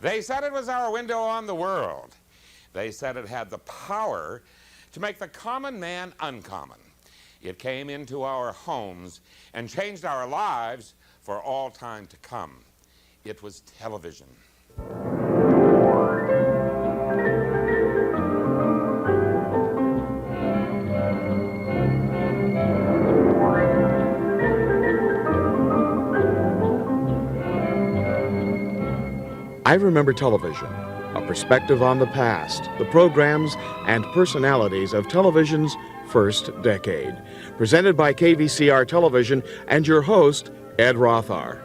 They said it was our window on the world. They said it had the power to make the common man uncommon. It came into our homes and changed our lives for all time to come. It was television. I Remember Television, a perspective on the past, the programs and personalities of television's first decade. Presented by KVCR Television and your host, Ed Rothhaar.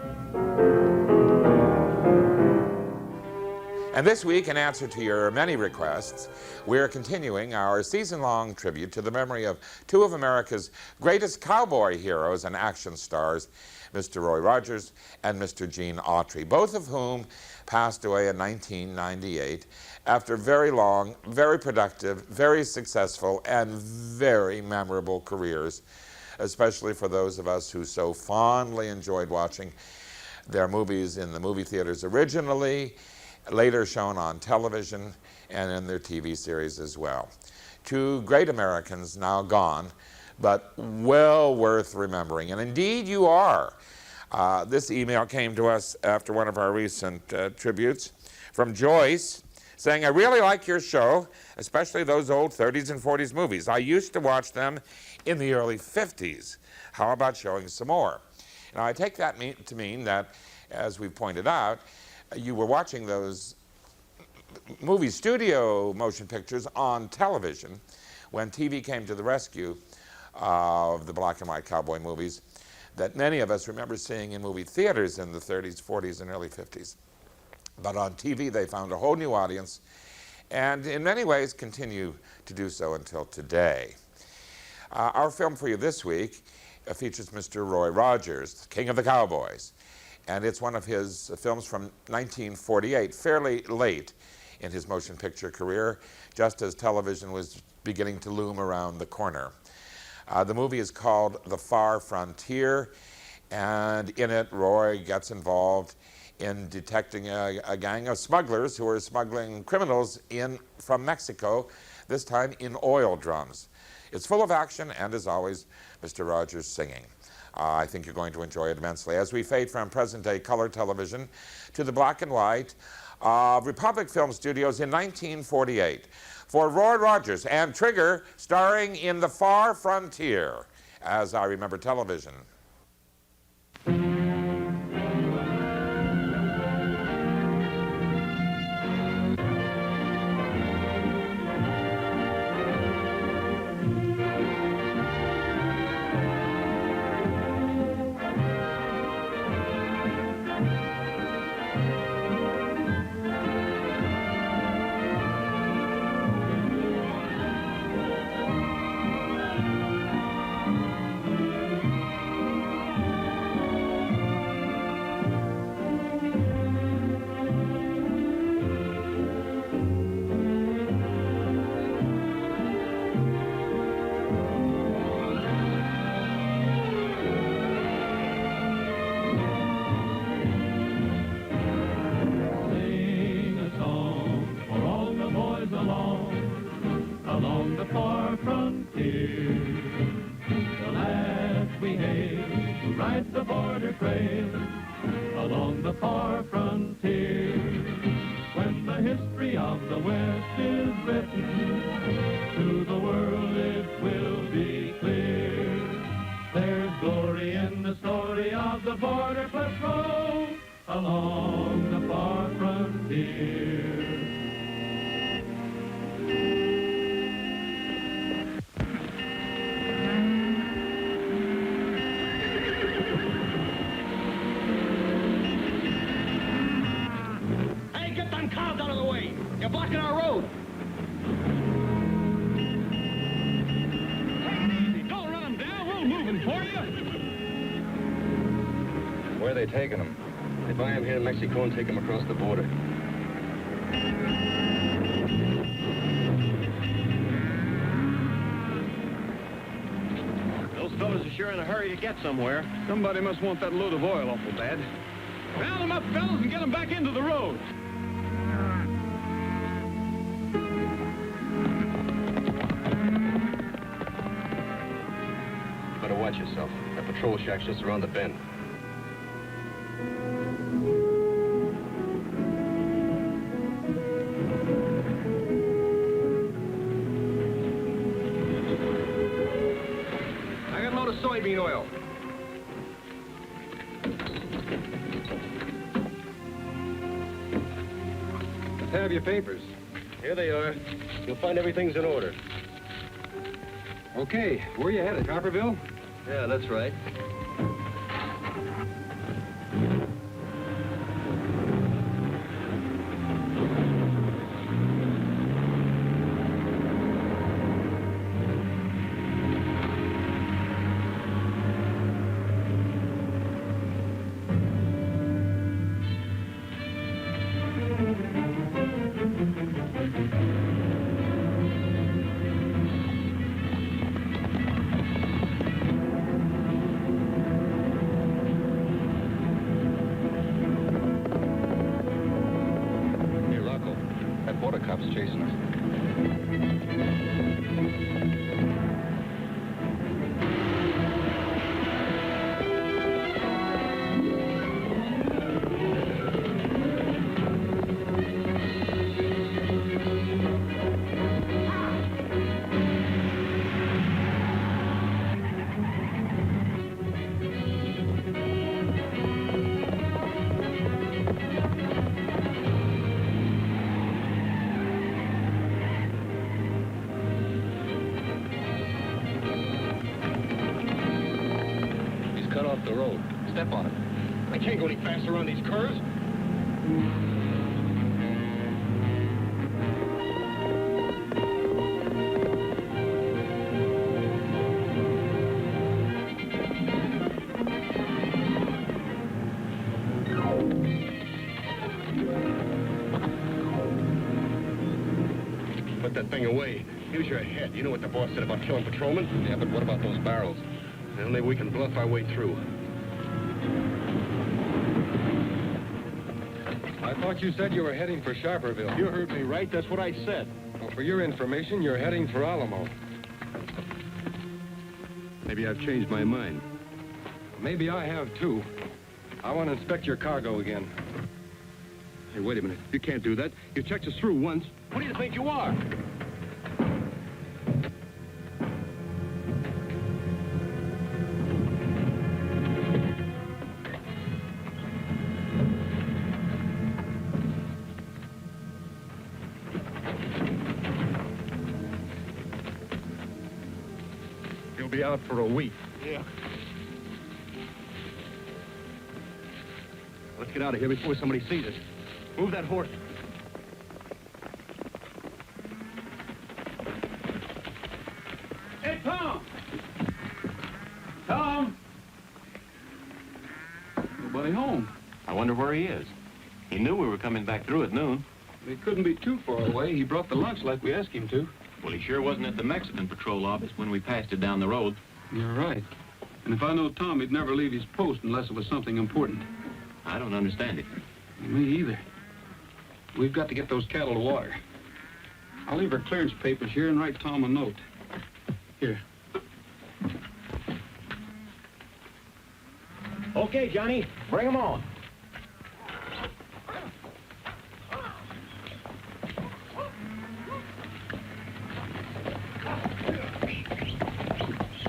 And this week, in answer to your many requests, we're continuing our season-long tribute to the memory of two of America's greatest cowboy heroes and action stars, Mr. Roy Rogers and Mr. Gene Autry, both of whom passed away in 1998 after very long, very productive, very successful, and very memorable careers, especially for those of us who so fondly enjoyed watching their movies in the movie theaters originally, later shown on television, and in their TV series as well. Two great Americans now gone, but well worth remembering, and indeed you are. This email came to us after one of our recent tributes from Joyce, saying, I really like your show, especially those old 30s and 40s movies. I used to watch them in the early 50s. How about showing some more? Now, I take that to mean that, as we pointed out, you were watching those movie studio motion pictures on television when TV came to the rescue of the black and white cowboy movies that many of us remember seeing in movie theaters in the 30s, 40s, and early 50s. But on TV, they found a whole new audience, and in many ways continue to do so until today. Our film for you this week features Mr. Roy Rogers, King of the Cowboys, and it's one of his films from 1948, fairly late in his motion picture career, just as television was beginning to loom around the corner. The movie is called The Far Frontier, and in it, Roy gets involved in detecting a gang of smugglers who are smuggling criminals in from Mexico, this time in oil drums. It's full of action, and as always, Mr. Rogers singing. I think you're going to enjoy it immensely as we fade from present-day color television to the black and white of Republic Film Studios in 1948. For Roy Rogers and Trigger, starring in The Far Frontier, as I Remember Television. Along the far frontier, the lads we hail who ride the border trail. Along the far frontier, when the history of the West is written, to the world it will be clear. There's glory in the story of the border patrol along the far frontier. Cars out of the way. You're blocking our road. Take it easy. Don't run them down. We'll move them for you. Where are they taking them? They buy them here in Mexico and take them across the border. Those fellas are sure in a hurry to get somewhere. Somebody must want that load of oil awful bad. Round them up, fellas, and get them back into the road. watch yourself. That patrol shack's just around the bend. I got a load of soybean oil. Let's have your papers. Here they are. You'll find everything's in order. Okay, where are you headed, Copperville? Yeah, that's right. Cop's chasing us. Cut off the road. Step on it. I can't go any faster around these curves. Put that thing away. Use your head. You know what the boss said about killing patrolmen? Yeah, but what about those barrels? Well, maybe we can bluff our way through. I thought you said you were heading for Sharperville. You heard me right. That's what I said. Well, for your information, you're heading for Alamo. Maybe I've changed my mind. Maybe I have, too. I want to inspect your cargo again. Hey, wait a minute. You can't do that. You checked us through once. What do you think you are? You'll be out for a week. Yeah. Let's get out of here before somebody sees us. Move that horse. Hey, Tom! Tom! Nobody home. I wonder where he is. He knew we were coming back through at noon. He couldn't be too far away. He brought the lunch like we asked him to. Well, he sure wasn't at the Mexican patrol office when we passed it down the road. You're right. And if I know Tom, he'd never leave his post unless it was something important. I don't understand it. Me either. We've got to get those cattle to water. I'll leave our clearance papers here and write Tom a note. Here. Okay, Johnny. Bring them on.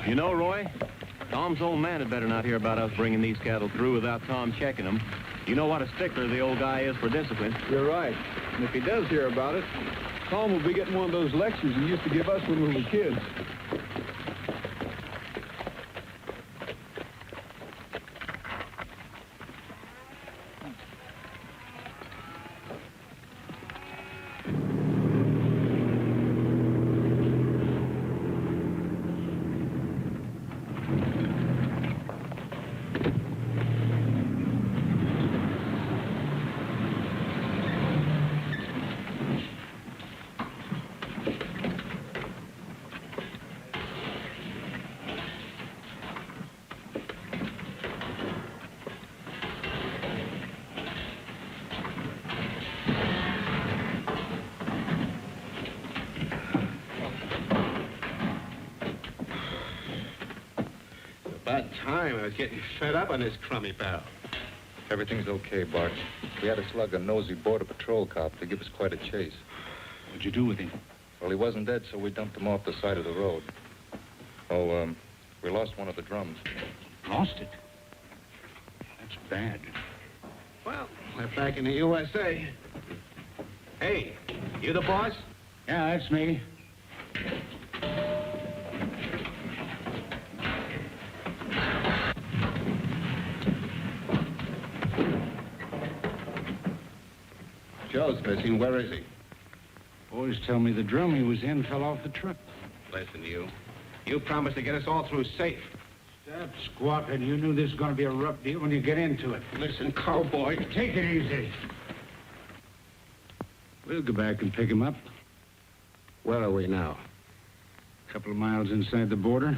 You know, Roy, Tom's old man had better not hear about us bringing these cattle through without Tom checking them. You know what a stickler the old guy is for discipline. You're right. And if he does hear about it, Tom will be getting one of those lectures he used to give us when we were kids. About time. I was getting fed up on this crummy barrel. Everything's okay, Bart. We had to slug a nosy Border Patrol cop to give us quite a chase. What'd you do with him? Well, he wasn't dead, so we dumped him off the side of the road. Oh, we lost one of the drums. Lost it? That's bad. Well, we're back in the USA. Hey, you the boss? Yeah, that's me. Joe's missing. Where is he? Boys tell me the drum he was in fell off the truck. Listen, you. You promised to get us all through safe. Stop squawking. You knew this was going to be a rough deal when you get into it. Listen, cowboy. Take it easy. We'll go back and pick him up. Where are we now? A couple of miles inside the border.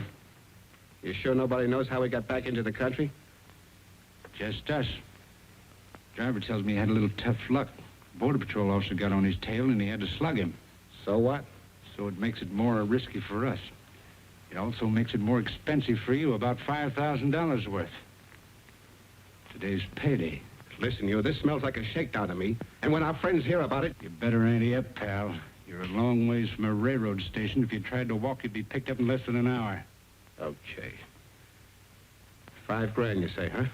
You sure nobody knows how we got back into the country? Just us. Driver tells me he had a little tough luck. Border Patrol officer got on his tail and he had to slug him. So what? So it makes it more risky for us. It also makes it more expensive for you, about $5,000 worth. Today's payday. Listen, you, this smells like a shakedown to me. And when our friends hear about it... You better ante up, pal. You're a long ways from a railroad station. If you tried to walk, you'd be picked up in less than an hour. Okay. $5 grand, you say, huh?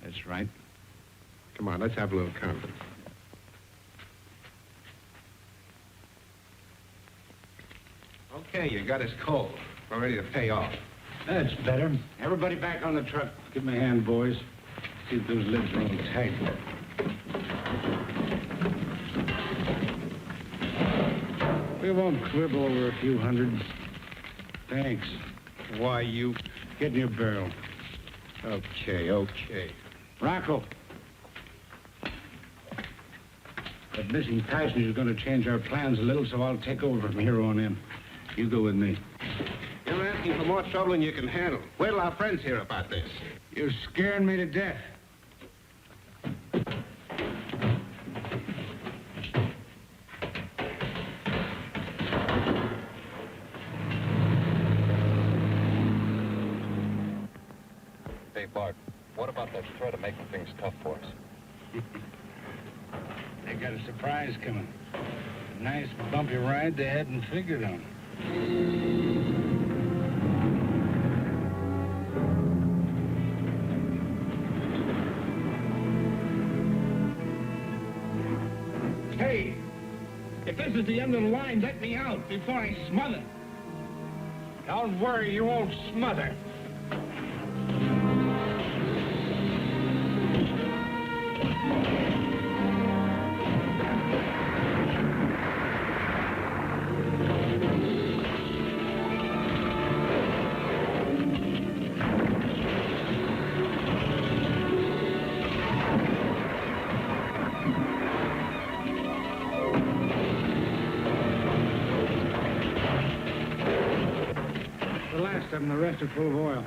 That's right. Come on, let's have a little conference. Okay, you got us cold. We're ready to pay off. That's better. Everybody back on the truck. Give me a hand, boys. See if those lids roll tight. We won't quibble over a few hundred. Thanks. Why, you... Get in your barrel. Okay. Rocco. That missing passenger is going to change our plans a little, so I'll take over from here on in. You go with me. You're asking for more trouble than you can handle. Wait till our friends hear about this. You're scaring me to death. Hey, Bart, what about that threat of making things tough for us? They got a surprise coming. A nice bumpy ride they hadn't figured on. Hey, if this is the end of the line, let me out before I smother. Don't worry, you won't smother. And the rest are full of oil.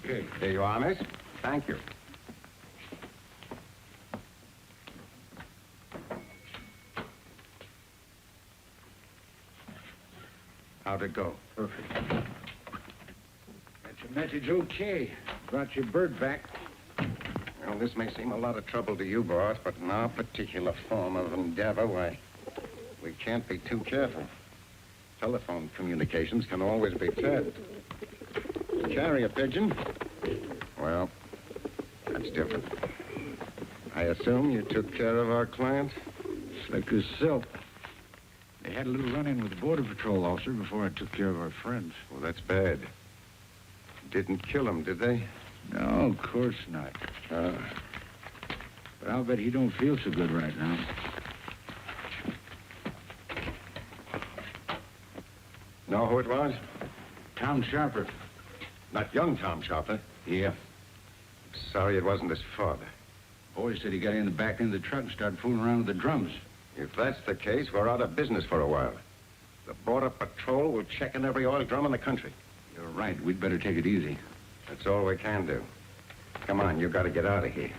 Good. There you are, miss. Thank you. How'd it go? Perfect. Got your message okay. Brought your bird back. Well, this may seem a lot of trouble to you, boss, but in our particular form of endeavor, why, we can't be too careful. Telephone communications can always be fed. Carrier pigeon? Well, that's different. I assume you took care of our client? Slick as silk. They had a little run-in with the Border Patrol officer before I took care of our friends. Well, that's bad. Didn't kill him, did they? No, of course not. But I'll bet he don't feel so good right now. Know who it was? Tom Sharper. Not young Tom Sharper. Yeah. Sorry it wasn't his father. Boy said he got in the back end of the truck and started fooling around with the drums. If that's the case, we're out of business for a while. The Border Patrol will check in every oil drum in the country. You're right. We'd better take it easy. That's all we can do. Come on, you've got to get out of here.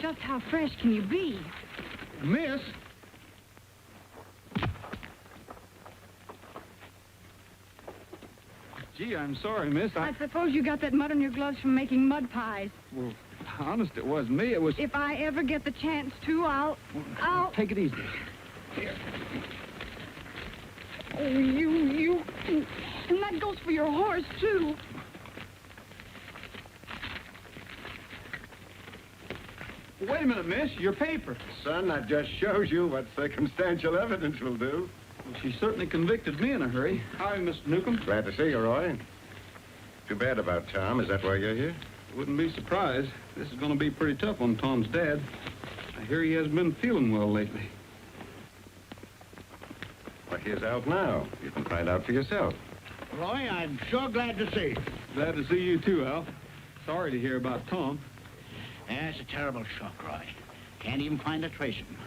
Just how fresh can you be? Miss? Gee, I'm sorry, miss. I suppose you got that mud on your gloves from making mud pies. Well, honest, it wasn't me. It was... If I ever get the chance to, I'll... Take it easy. Oh, you... And that goes for your horse, too. Wait a minute, miss. Your paper. Son, that just shows you what circumstantial evidence will do. Well, she certainly convicted me in a hurry. Hi, Mr. Newcomb. Glad to see you, Roy. Too bad about Tom. Is that why you're here? Wouldn't be surprised. This is going to be pretty tough on Tom's dad. I hear he hasn't been feeling well lately. Well, he's out now. You can find out for yourself. Roy, I'm sure glad to see you. Glad to see you, too, Al. Sorry to hear about Tom. That's a terrible shock, Roy. Can't even find a trace of him.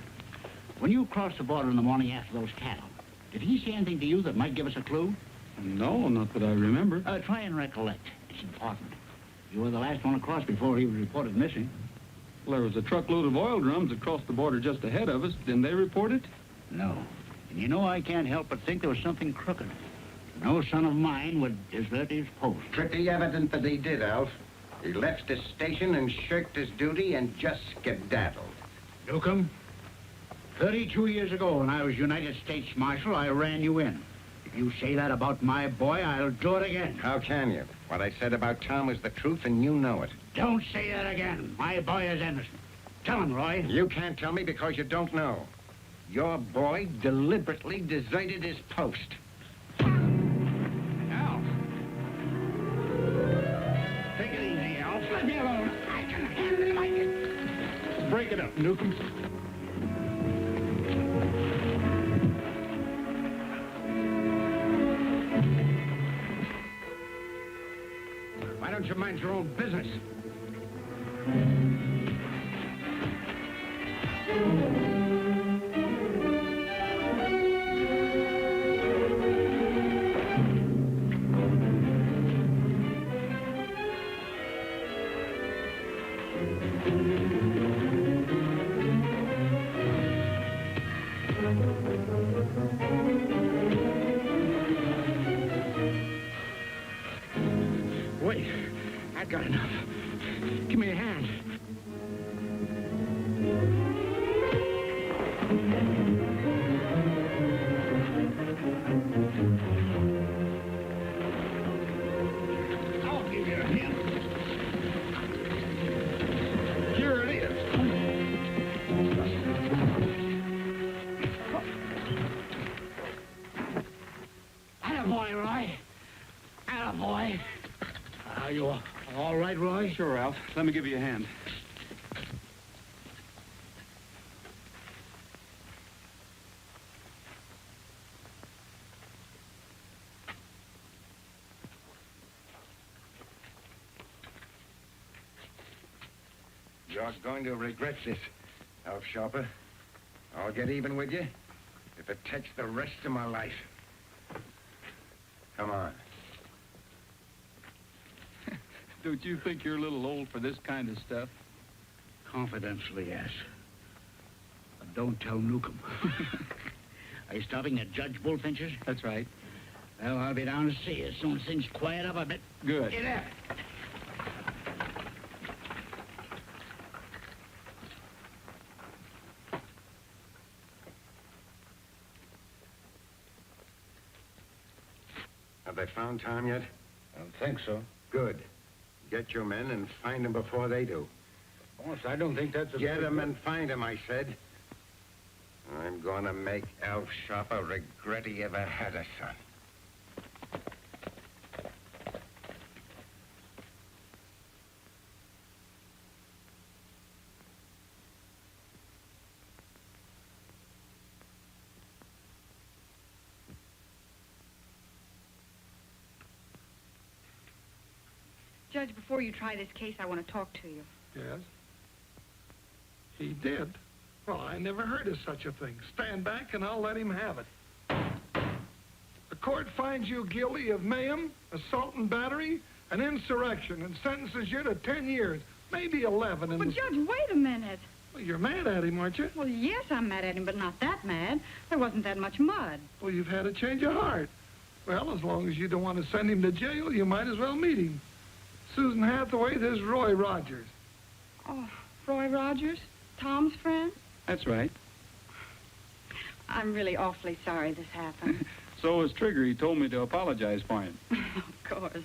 When you crossed the border in the morning after those cattle, did he say anything to you that might give us a clue? No, not that I remember. Try and recollect. It's important. You were the last one across before he was reported missing. Well, there was a truckload of oil drums across the border just ahead of us. Didn't they report it? No. And you know, I can't help but think there was something crooked. No son of mine would desert his post. Pretty evident that he did, Alf. He left his station and shirked his duty and just skedaddled. Newcomb, 32 years ago when I was United States Marshal, I ran you in. If you say that about my boy, I'll do it again. How can you? What I said about Tom was the truth, and you know it. Don't say that again. My boy is innocent. Tell him, Roy. You can't tell me because you don't know. Your boy deliberately deserted his post. Al. Take it easy, Al. Let me alone. I can handle it. Break it up, Newcomb. Why don't you mind your own business? Wait, I've got enough. Give me a hand. I'll give you a hand. Here it is. Attaboy, Roy. Attaboy. Are you all right, Roy? Sure, Alf. Let me give you a hand. You're going to regret this, Alf Sharper. I'll get even with you if it takes the rest of my life. Come on. Don't you think you're a little old for this kind of stuff? Confidentially, yes. But don't tell Newcomb. Are you stopping at Judge Bullfinch's? That's right. Well, I'll be down to see you as soon as things quiet up a bit. Good. Get up. Have they found Tom yet? I don't think so. Good. Get your men and find him before they do. Boss, I don't think that's a... Get him and find him, I said. I'm gonna make Alf Sharper regret he ever had a son. Judge, before you try this case, I want to talk to you. Yes? He did? Well, I never heard of such a thing. Stand back and I'll let him have it. The court finds you guilty of mayhem, assault and battery, and insurrection, and sentences you to 10 years, maybe 11. But, Judge, wait a minute. Well, you're mad at him, aren't you? Well, yes, I'm mad at him, but not that mad. There wasn't that much mud. Well, you've had a change of heart. Well, as long as you don't want to send him to jail, you might as well meet him. Susan Hathaway, this is Roy Rogers. Oh, Roy Rogers? Tom's friend? That's right. I'm really awfully sorry this happened. So was Trigger. He told me to apologize for him. Of course.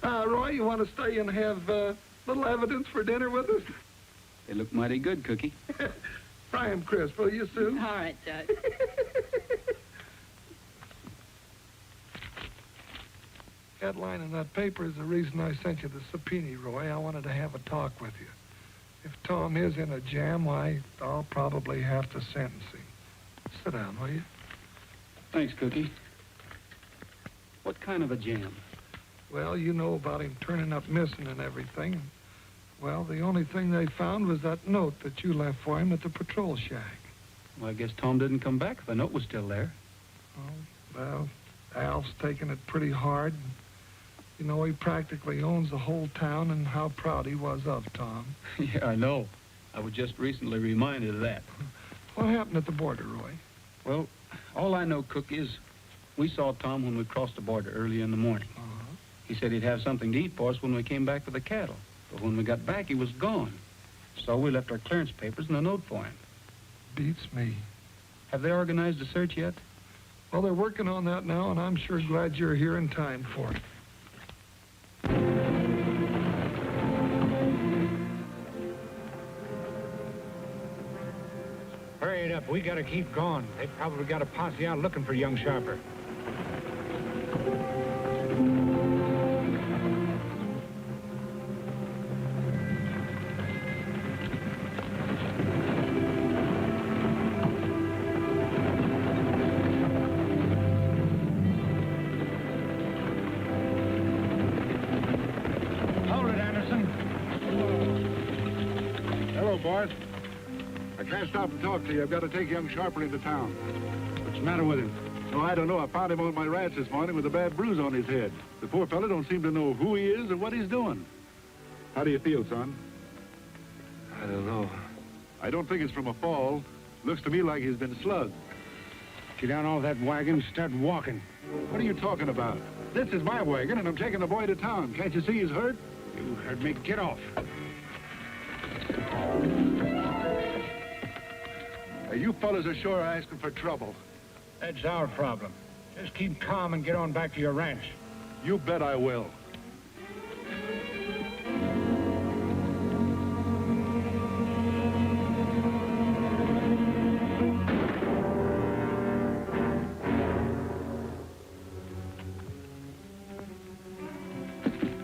Roy, you want to stay and have little evidence for dinner with us? They look mighty good, Cookie. Fry 'em crisp, will you, Sue? All right, Judge. Headline in that paper is the reason I sent you the subpoena, Roy. I wanted to have a talk with you. If Tom is in a jam, why, I'll probably have to sentence him. Sit down, will you? Thanks, Cookie. What kind of a jam? Well, you know about him turning up missing and everything. Well, the only thing they found was that note that you left for him at the patrol shack. Well, I guess Tom didn't come back if the note was still there. Oh, well, Al's taking it pretty hard. You know, he practically owns the whole town, and how proud he was of Tom. Yeah, I know. I was just recently reminded of that. What happened at the border, Roy? Well, all I know, Cook, is we saw Tom when we crossed the border early in the morning. He said he'd have something to eat for us when we came back with the cattle. But when we got back, he was gone. So we left our clearance papers and a note for him. Beats me. Have they organized a search yet? Well, they're working on that now, and I'm sure glad you're here in time for it. Hurry it up. We gotta keep going. They probably got a posse out looking for young Sharper. Hold it, Anderson. Hello, boss. I can't stop and talk to you. I've got to take young Sharper into town. What's the matter with him? Oh, I don't know. I found him on my ranch this morning with a bad bruise on his head. The poor fellow don't seem to know who he is or what he's doing. How do you feel, son? I don't know. I don't think it's from a fall. Looks to me like he's been slugged. Get down off that wagon and start walking. What are you talking about? This is my wagon, and I'm taking the boy to town. Can't you see he's hurt? You heard me. Get off. You fellas are sure asking for trouble. That's our problem. Just keep calm and get on back to your ranch. You bet I will.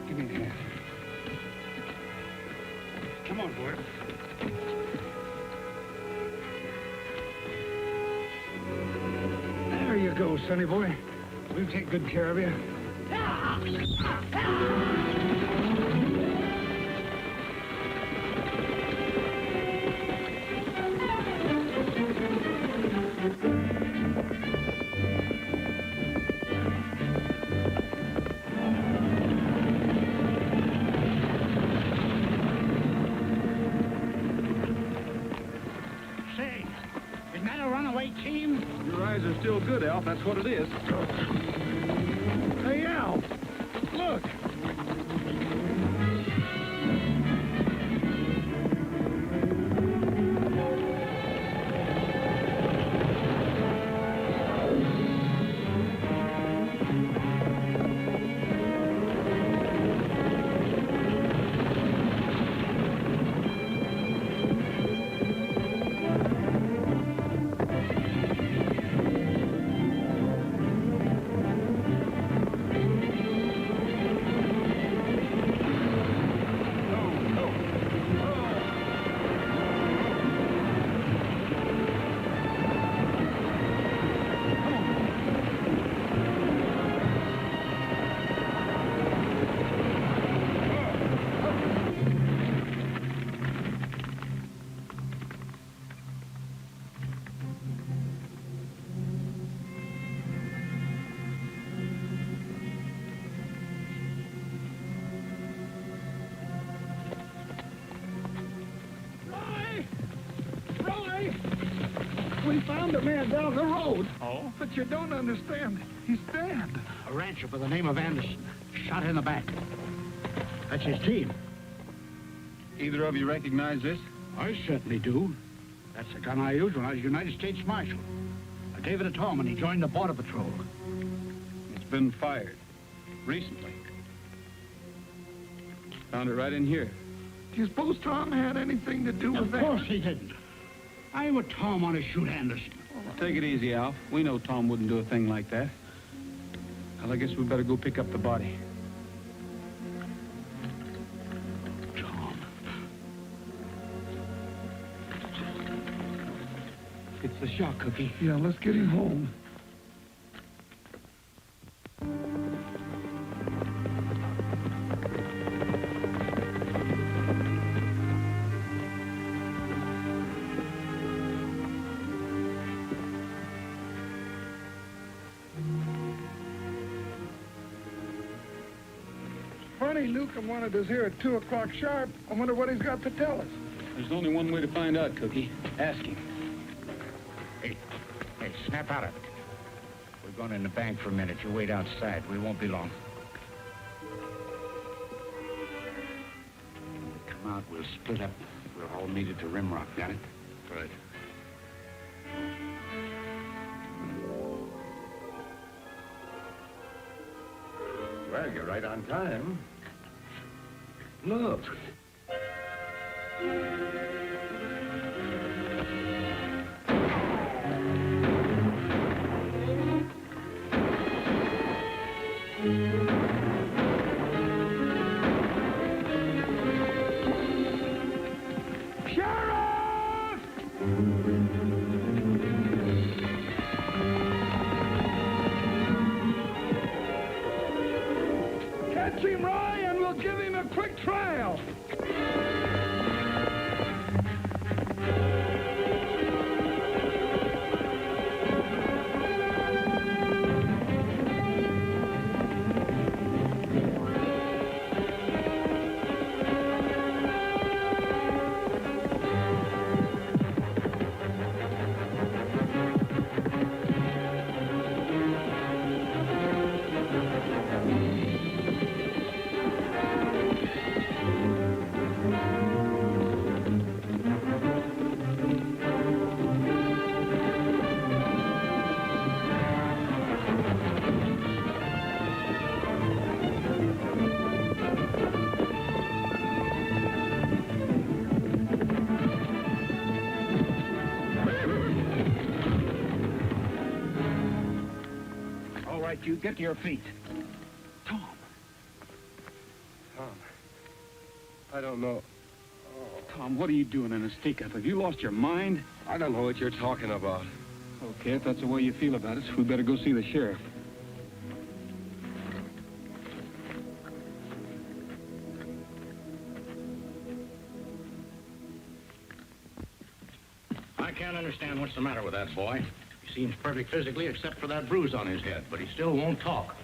Give me the hand. Come on, boy. There you go, sonny boy. We'll take good care of you. Say, isn't that a runaway team? Your eyes are still good, Alf. That's what it is. Hey, Al, look. We found a man down the road. Oh? But you don't understand. He's dead. A rancher by the name of Anderson. Shot in the back. That's his team. Either of you recognize this? I certainly do. That's the gun I used when I was United States Marshal. I gave it to Tom when he joined the Border Patrol. It's been fired. Recently. Found it right in here. Do you suppose Tom had anything to do with that? Of course he didn't. Why would Tom want to shoot Anderson? Take it easy, Alf. We know Tom wouldn't do a thing like that. Well, I guess we better go pick up the body. Tom. It's the shock, Cookie. Yeah, let's get him home. Funny, Newcomb wanted us here at 2 o'clock sharp. I wonder what he's got to tell us. There's only one way to find out, Cookie. Ask him. Hey, snap out of it. We're going in the bank for a minute. You wait outside. We won't be long. When we come out, we'll split up. We'll all meet at the Rim Rock. Got it? Right. Well, you're right on time. Look. Catch him, Roy, and we'll give him a quick trial. All right, you get to your feet. Tom, I don't know. Tom, what are you doing in a stick-up? Have you lost your mind? I don't know what you're talking about. Okay, if that's the way you feel about it, we better go see the sheriff. I can't understand what's the matter with that boy. He seems perfect physically except for that bruise on his head, but he still won't talk.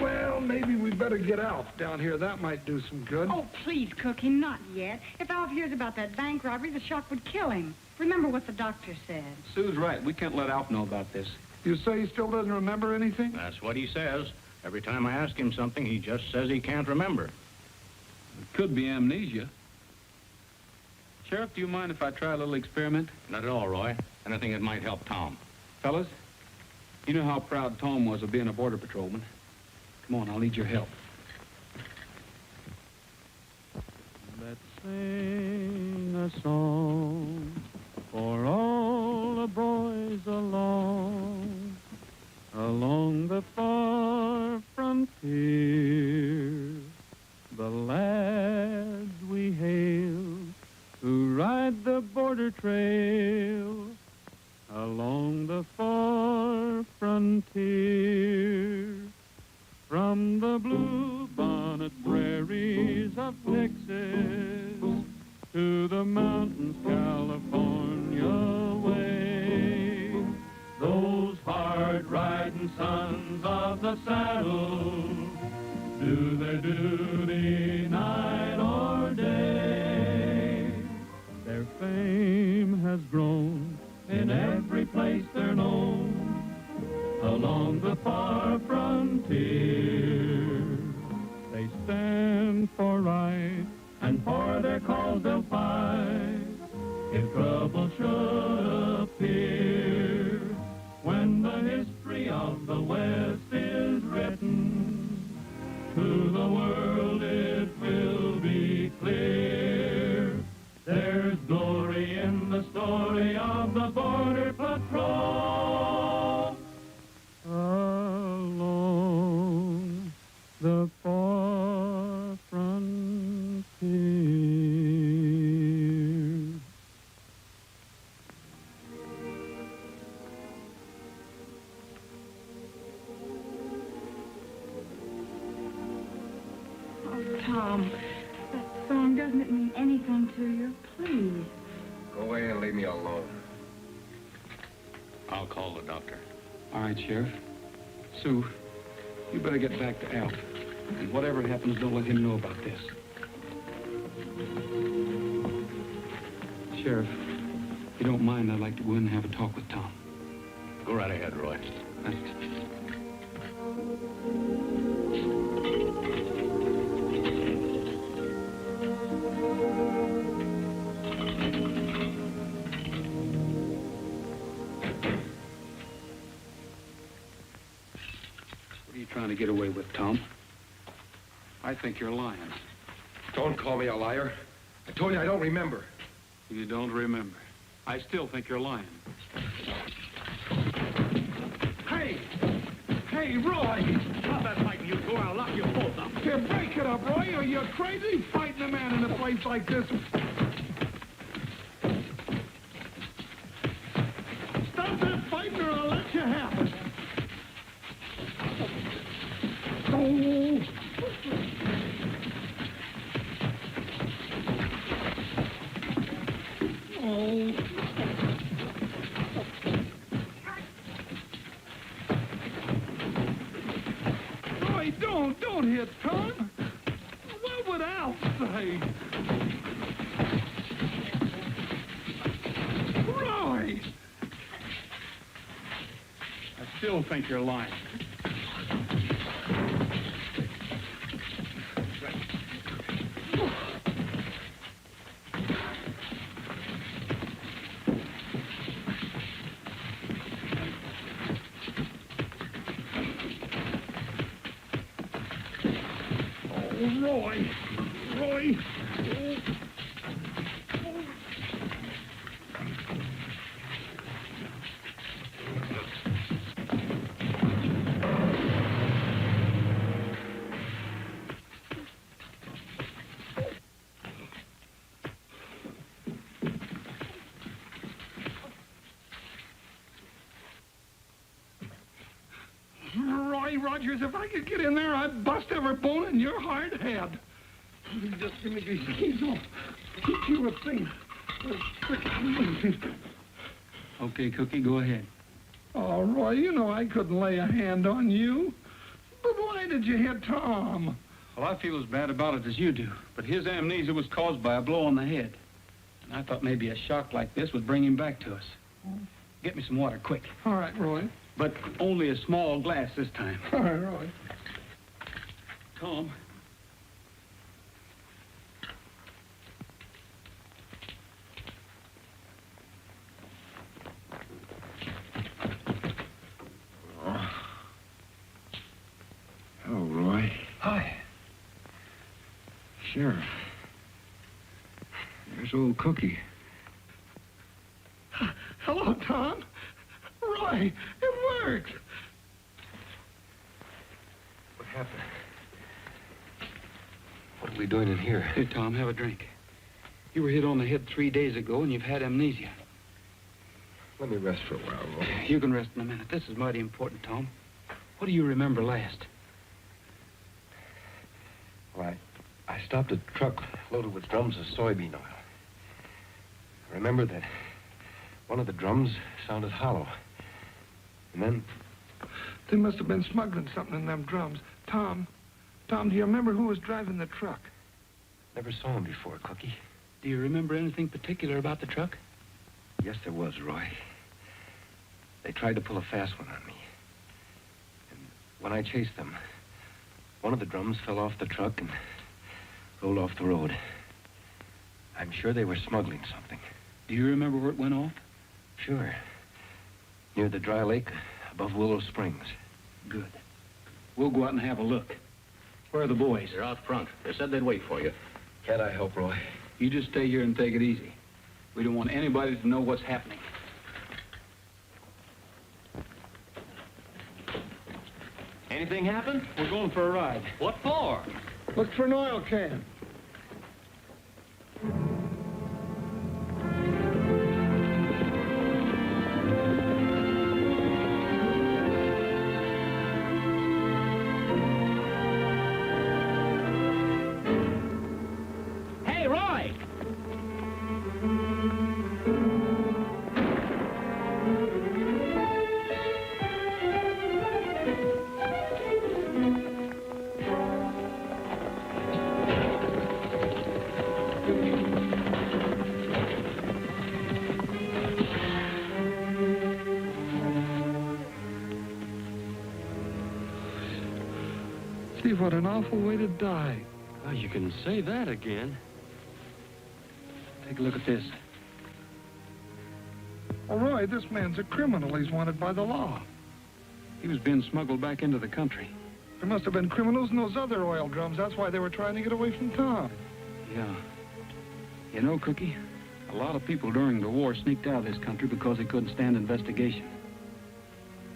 Well, maybe we better get out down here. That might do some good. Oh, please, Cookie, not yet. If Alf hears about that bank robbery, the shock would kill him. Remember what the doctor said. Sue's right. We can't let Alf know about this. You say he still doesn't remember anything? That's what he says. Every time I ask him something, he just says he can't remember. It could be amnesia. Sheriff, do you mind if I try a little experiment? Not at all, Roy. Anything that might help Tom. Fellas, you know how proud Tom was of being a border patrolman. Come on, I'll need your help. Let's sing a song for all the boys along the far frontier. The lads we hail who ride the border trail along the far frontier. From the blue bonnet prairies of Texas to the mountains California way, those hard-riding sons of the saddle do their duty night or day. Their fame has grown in every if trouble should appear. When the history of the West is written, to the world it will be clear. There's glory in the story of the Border Patrol. Along the far frontier. Oh, Tom, that song, doesn't it mean anything to you? Please. Go away and leave me alone. I'll call the doctor. All right, Sheriff. Sue, you better get back to Alf. And whatever happens, don't let him know about this. Sheriff, if you don't mind, I'd like to go in and have a talk with Tom. Go right ahead, Roy. Thanks. What are you trying to get away with, Tom? I think you're lying. Don't call me a liar. I told you I don't remember. You don't remember. I still think you're lying. Hey! Hey, Roy! Stop that fighting, you two, or I'll lock you both up. Here, break it up, Roy. Are you crazy? Fighting a man in a place like this. Stop that fighting or I'll let you have it. Oh. Oh. Roy, don't hit Tom. What would Al say? Roy! I still think you're lying. Roy! Roy! Roy Rogers, if I could get in there, I'd bust every bone in your hard head. Just give me these keys. I'll teach you a thing. Okay, Cookie, go ahead. Oh, Roy, you know I couldn't lay a hand on you. But why did you hit Tom? Well, I feel as bad about it as you do, but his amnesia was caused by a blow on the head. And I thought maybe a shock like this would bring him back to us. Get me some water, quick. All right, Roy. But only a small glass this time. All right, Roy. Tom. Hello, Roy. Hi. Sheriff. There's old Cookie. Hello, Tom. Roy, it worked. What happened? What are we doing in here? Here, Tom, have a drink. You were hit on the head 3 days ago, and you've had amnesia. Let me rest for a while, Roy. You can rest in a minute. This is mighty important, Tom. What do you remember last? Well, I stopped a truck loaded with drums of soybean oil. I remember that one of the drums sounded hollow. And then... They must have been smuggling something in them drums. Tom, do you remember who was driving the truck? Never saw him before, Cookie. Do you remember anything particular about the truck? Yes, there was, Roy. They tried to pull a fast one on me. And when I chased them, one of the drums fell off the truck and rolled off the road. I'm sure they were smuggling something. Do you remember where it went off? Sure. Near the dry lake above Willow Springs. Good. We'll go out and have a look. Where are the boys? They're out front. They said they'd wait for you. Can't I help, Roy? You just stay here and take it easy. We don't want anybody to know what's happening. Anything happen? We're going for a ride. What for? Look for an oil can. Hey, Roy! See, what an awful way to die. Oh, you can say that again. Take a look at this. Oh, Roy, this man's a criminal. He's wanted by the law. He was being smuggled back into the country. There must have been criminals in those other oil drums. That's why they were trying to get away from Tom. Yeah. You know, Cookie, a lot of people during the war sneaked out of this country because they couldn't stand investigation.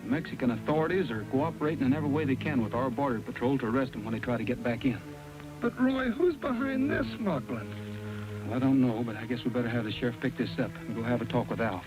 The Mexican authorities are cooperating in every way they can with our border patrol to arrest them when they try to get back in. But, Roy, who's behind this smuggling? Well, I don't know, but I guess we better have the sheriff pick this up and go have a talk with Alf.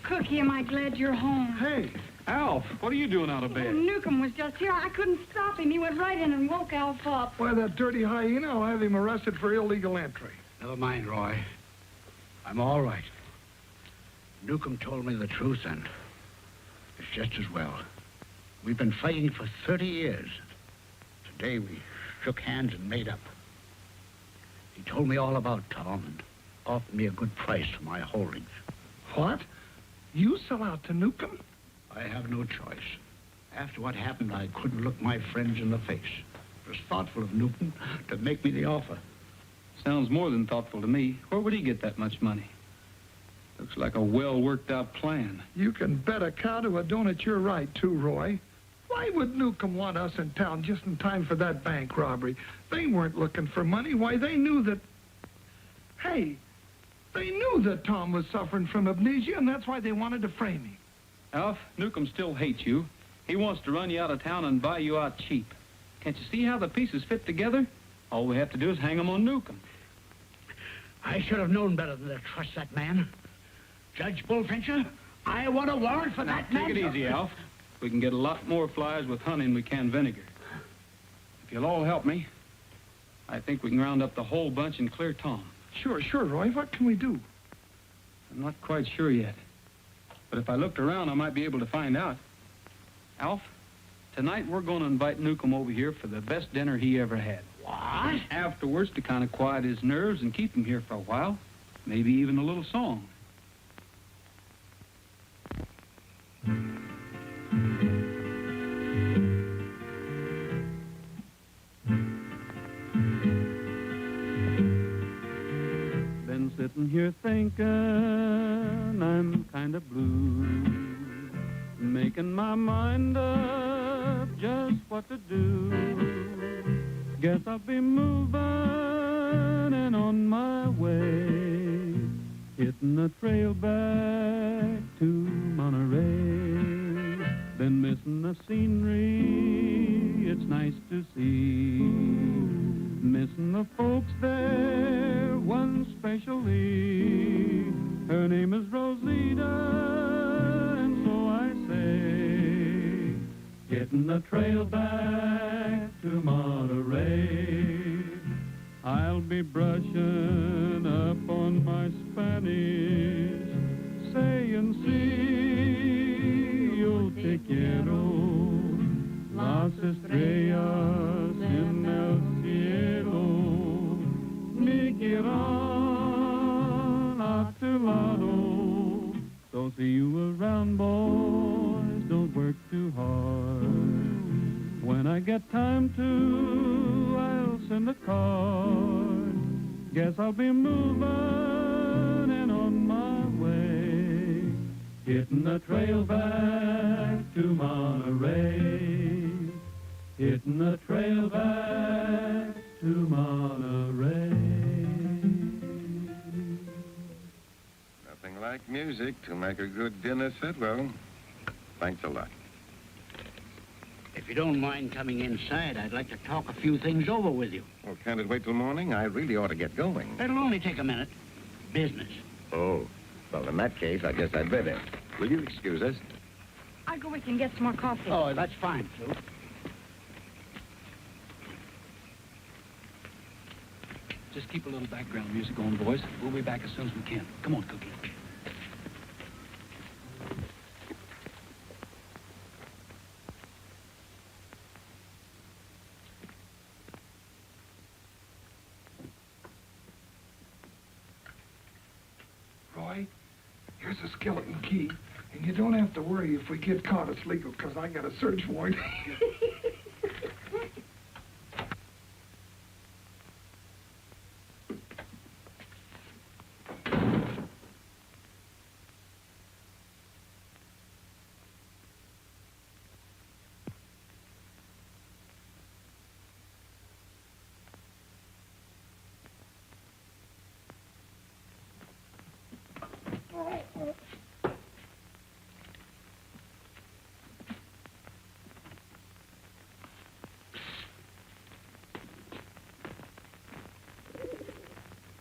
Cookie, am I glad you're home? Hey, Alf, what are you doing out of Oh, bed? Newcomb was just here. I couldn't stop him. He went right in and woke Alf up. why, that dirty hyena, I'll have him arrested for illegal entry. Never mind, Roy. I'm all right. Newcomb told me the truth, and it's just as well. We've been fighting for 30 years. Today we shook hands and made up. He told me all about Tom and offered me a good price for my holdings. What? You sell out to Newcomb? I have no choice. After what happened, I couldn't look my friends in the face. It was thoughtful of Newcomb to make me the offer. Sounds more than thoughtful to me. Where would he get that much money? Looks like a well-worked-out plan. You can bet a cow to a donut you're right, too, Roy. Why would Newcomb want us in town just in time for that bank robbery? They weren't looking for money. Why, they knew that... Hey, they knew that Tom was suffering from amnesia, and that's why they wanted to frame him. Alf, Newcomb still hates you. He wants to run you out of town and buy you out cheap. Can't you see how the pieces fit together? All we have to do is hang them on Newcomb. I should have known better than to trust that man. Judge Bullfincher, I want a warrant for that man. Take it easy, Alf. We can get a lot more flies with honey than we can vinegar. If you'll all help me, I think we can round up the whole bunch and clear Tom. Sure, Roy. What can we do? I'm not quite sure yet. But if I looked around, I might be able to find out. Alf, tonight we're going to invite Newcomb over here for the best dinner he ever had. What? Afterwards, to kind of quiet his nerves and keep him here for a while, maybe even a little song. Been sitting here thinking I'm kind of blue, making my mind up just what to do. Guess I'll be moving and on my way, hitting the trail back to Monterey. Been missing the scenery, it's nice to see. Missing the folks there, one specially. Her name is Rosita, and so I say, hitting the trail back to Monterey. I'll be brushing up on my Spanish, saying, see get time to, I'll send a card. Guess I'll be moving and on my way, hitting the trail back to Monterey, hitting the trail back to Monterey. Nothing like music to make a good dinner sit well. Thanks a lot. If you don't mind coming inside, I'd like to talk a few things over with you. Well, can't it wait till morning? I really ought to get going. It'll only take a minute. Business. Oh, well, in that case, I guess I'd better. Will you excuse us? I'll go with you and get some more coffee. Oh, that's fine, Sue. Just keep a little background music going, boys. We'll be back as soon as we can. Come on, Cookie. Roy, here's a skeleton key, and you don't have to worry if we get caught. It's legal, because I got a search warrant.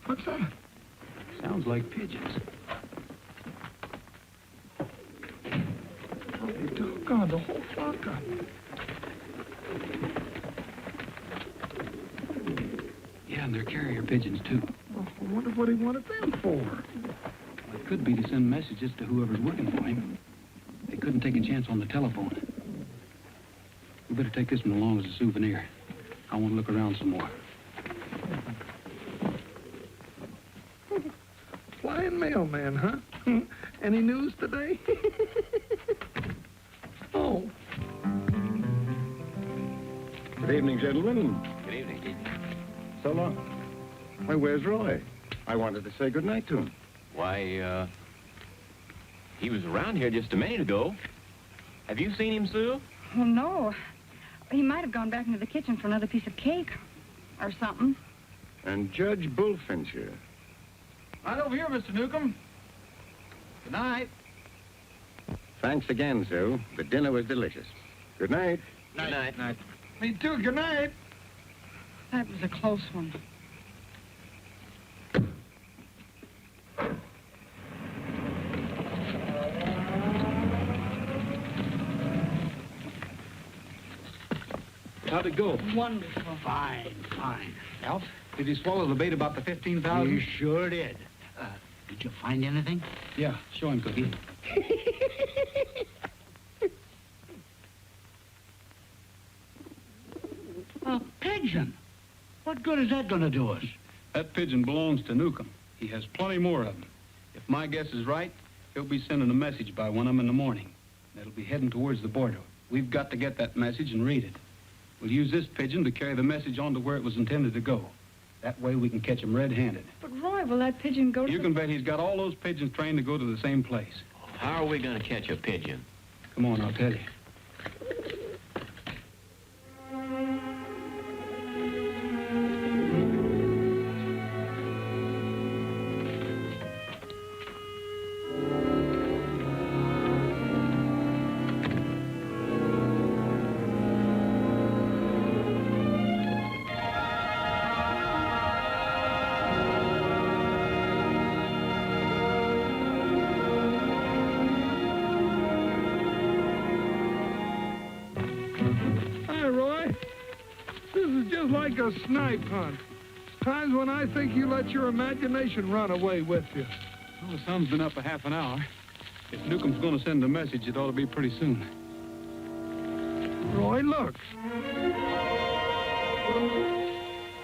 What's that? Sounds like pigeons. Holy doggone, the whole flock got it. Yeah, and they're carrier pigeons, too. Oh, I wonder what he wanted them for. Well, it could be to send messages to whoever's working for him. They couldn't take a chance on the telephone. We better take this one along as a souvenir. I want to look around some more. Flying mailman, huh? Any news today? Oh. Good evening, gentlemen. Good evening. So long. Why, where's Roy? I wanted to say goodnight to him. Why, he was around here just a minute ago. Have you seen him, Sue? Well, no. He might have gone back into the kitchen for another piece of cake or something. And Judge Bullfinch here. Right over here, Mr. Newcomb. Good night. Thanks again, Sue. The dinner was delicious. Good night. Good night. Night. Me too, good night. That was a close one. How'd it go? Wonderful. Fine, fine. Alf, did he swallow the bait about the 15,000? You sure did. Did you find anything? Yeah, show him, Cookie. A pigeon. What good is that going to do us? That pigeon belongs to Newcomb. He has plenty more of them. If my guess is right, he'll be sending a message by 1 in the morning. It'll be heading towards the border. We've got to get that message and read it. We'll use this pigeon to carry the message on to where it was intended to go. That way we can catch him red-handed. But, Roy, will that pigeon go to You can bet he's got all those pigeons trained to go to the same place. How are we going to catch a pigeon? Come on, I'll tell you. Like a snipe hunt. Times when I think you let your imagination run away with you. Well, the sun's been up a half an hour. If Newcomb's going to send a message, it ought to be pretty soon. Roy, look.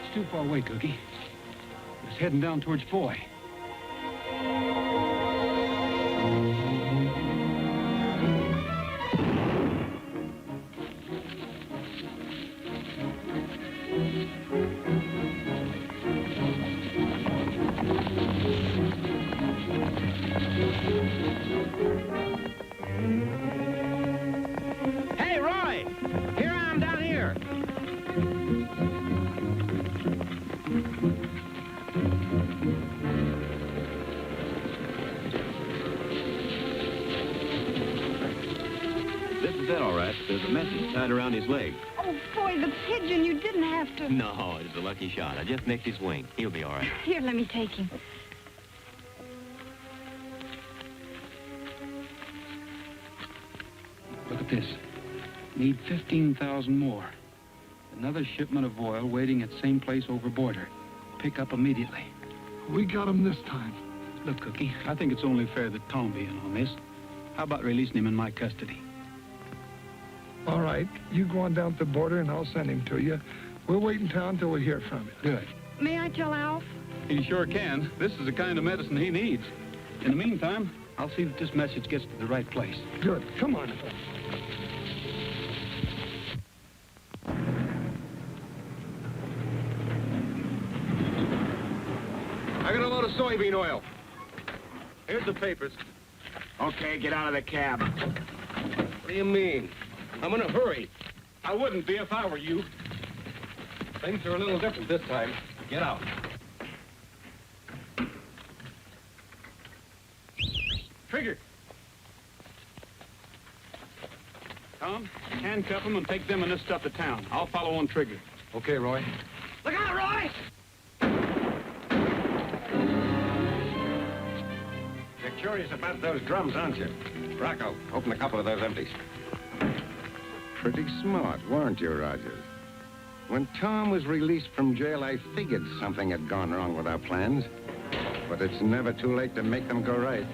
It's too far away, Cookie. It's heading down towards Foy. Hey, Roy! Here I am down here. This is it, all right. There's a message tied around his leg. Oh, boy, the pigeon, you didn't have to. No, it's a lucky shot. I just nicked his wing. He'll be all right. Here, let me take him. Look at this. Need 15,000 more. Another shipment of oil waiting at same place over border. Pick up immediately. We got him this time. Look, Cookie, I think it's only fair that Tom be in on this. How about releasing him in my custody? All right, you go on down to the border and I'll send him to you. We'll wait in town till we hear from you. Good. May I tell Alf? He sure can. This is the kind of medicine he needs. In the meantime, I'll see that this message gets to the right place. Good. Come on. I got a load of soybean oil. Here's the papers. Okay, get out of the cab. What do you mean? I'm in a hurry. I wouldn't be if I were you. Things are a little different this time. Get out. Trigger. Tom, handcuff them and take them and this stuff to town. I'll follow on Trigger. Okay, Roy. Look out, Roy! You're curious about those drums, aren't you? Rocco, open a couple of those empties. Pretty smart, weren't you, Rogers? When Tom was released from jail, I figured something had gone wrong with our plans. But it's never too late to make them go right.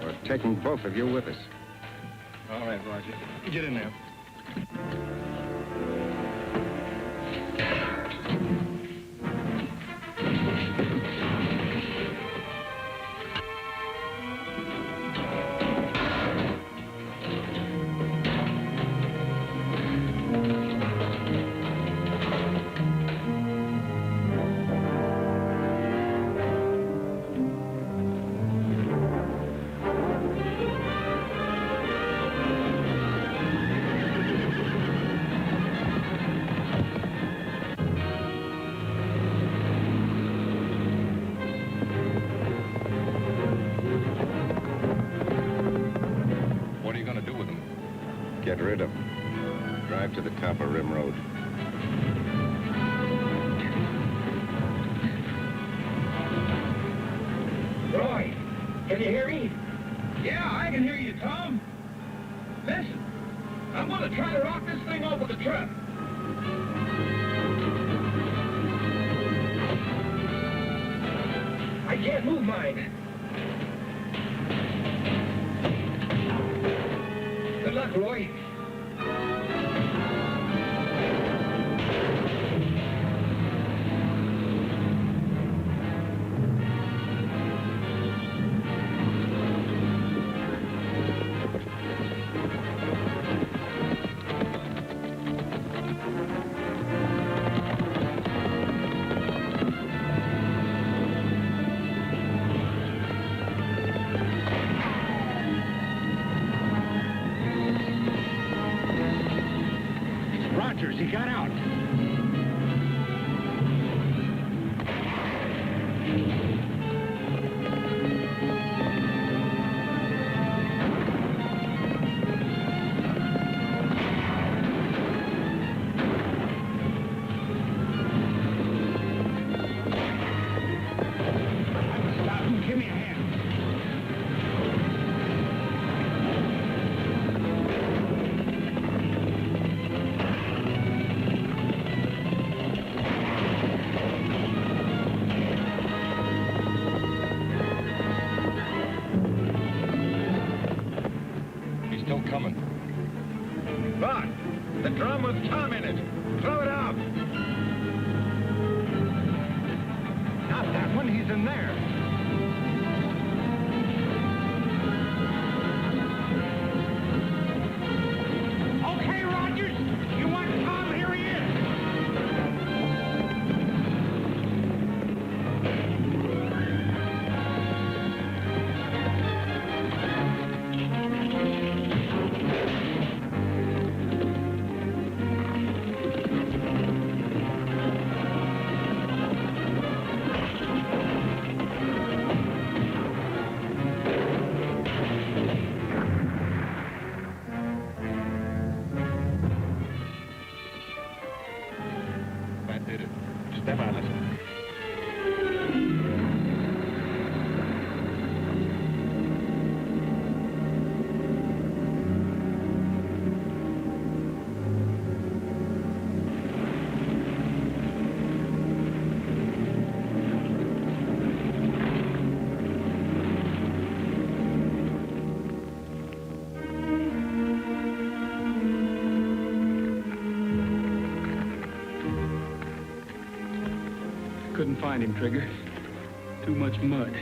We're taking both of you with us. All right, Roger. Get in there. Get rid of them. Drive to the top of Rim Road. Roy, can you hear me? Yeah, I can hear you, Tom. Listen, I'm going to try to rock this thing over the truck. I can't move mine. Good luck, Roy. He got out. Stop him. Give me a hand. Coming. Look, the drum with Tom in it. Throw it out. Not that one. He's in there. Okay, Rogers. You want Tom? Here he is. find him, Trigger. Too much mud.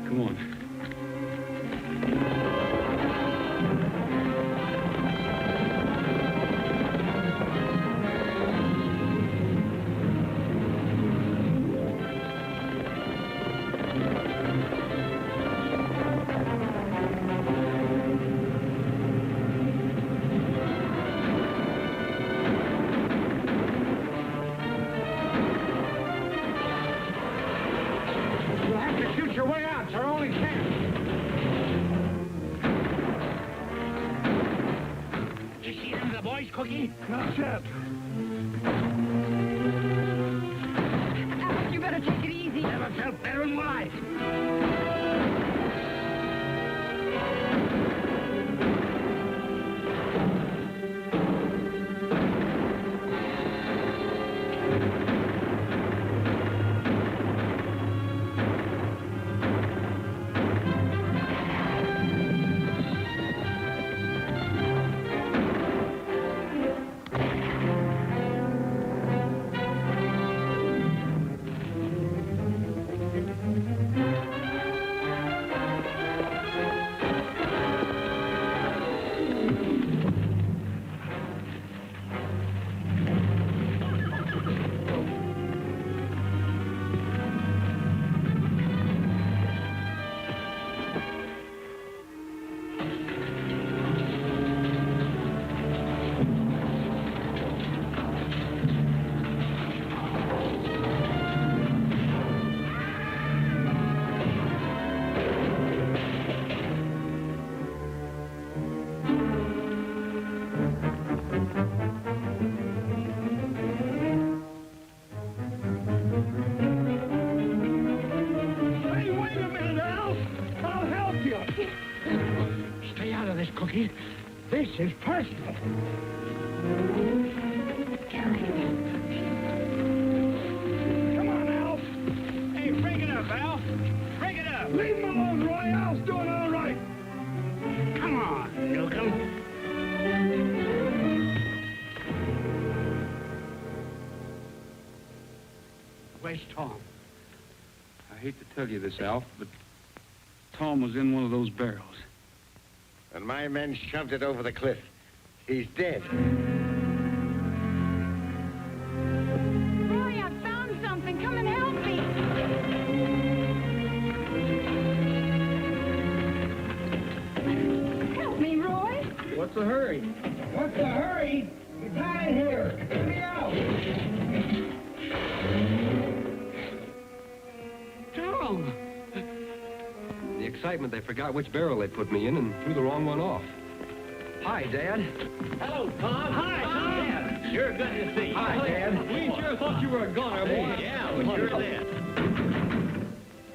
Come on. Cookie? Not yet. Alex, you better take it easy. Never felt better in life. Stay out of this, Cookie. This is personal. Come on, Al. Hey, break it up, Al. Break it up. Leave him alone, Roy. Al's doing all right. Come on, Newcomb. Where's Tom? I hate to tell you this, Alf, but Tom was in one of those barrels. And my men shoved it over the cliff. He's dead. Roy, I found something. Come and help me. Help me, Roy. What's the hurry? What's the hurry? You're dying here. Let me out. Tom! The excitement, they forgot which barrel they put me in and threw the wrong one off. Hi, Dad. Hello, Tom. Hi, Tom. Yeah, sure good to see you. Hi, Dad. We sure thought you were a goner, boy. Yeah, we sure did.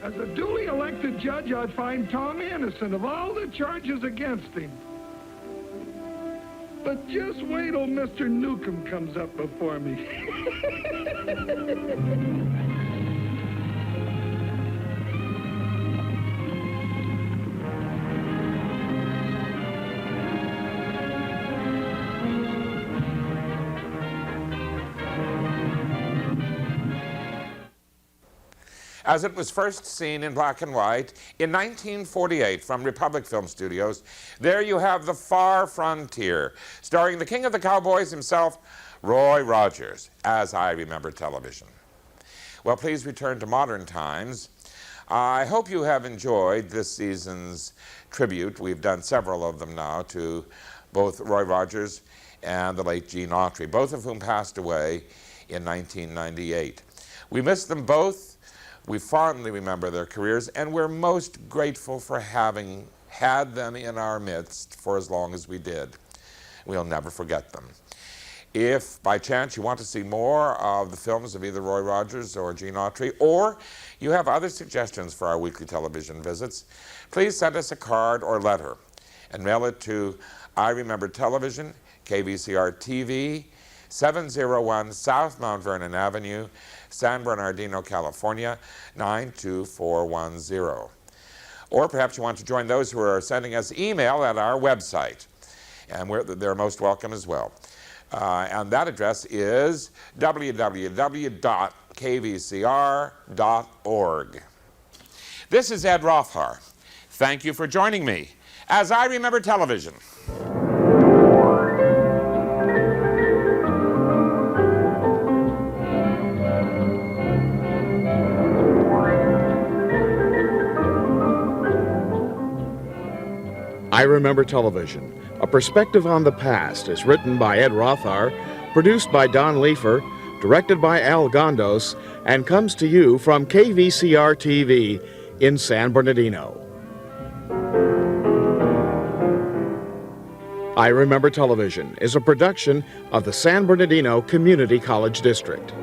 As a duly elected judge, I find Tom innocent of all the charges against him. But just wait till Mr. Newcomb comes up before me. As it was first seen in black and white in 1948 from Republic Film Studios, there you have The Far Frontier, starring the king of the cowboys himself, Roy Rogers, as I remember television. Well, please return to modern times. I hope you have enjoyed this season's tribute. We've done several of them now to both Roy Rogers and the late Gene Autry, both of whom passed away in 1998. We miss them both. We fondly remember their careers, and we're most grateful for having had them in our midst for as long as we did. We'll never forget them. If by chance you want to see more of the films of either Roy Rogers or Gene Autry, or you have other suggestions for our weekly television visits, please send us a card or letter and mail it to I Remember Television, KVCR TV, 701 South Mount Vernon Avenue, San Bernardino, California, 92410. Or perhaps you want to join those who are sending us email at our website, and they're most welcome as well. And that address is www.kvcr.org. This is Ed Rothhaar. Thank you for joining me as I remember television. I Remember Television, a perspective on the past, is written by Ed Rothhaar, produced by Don Leifer, directed by Al Gondos, and comes to you from KVCR TV in San Bernardino. I Remember Television is a production of the San Bernardino Community College District.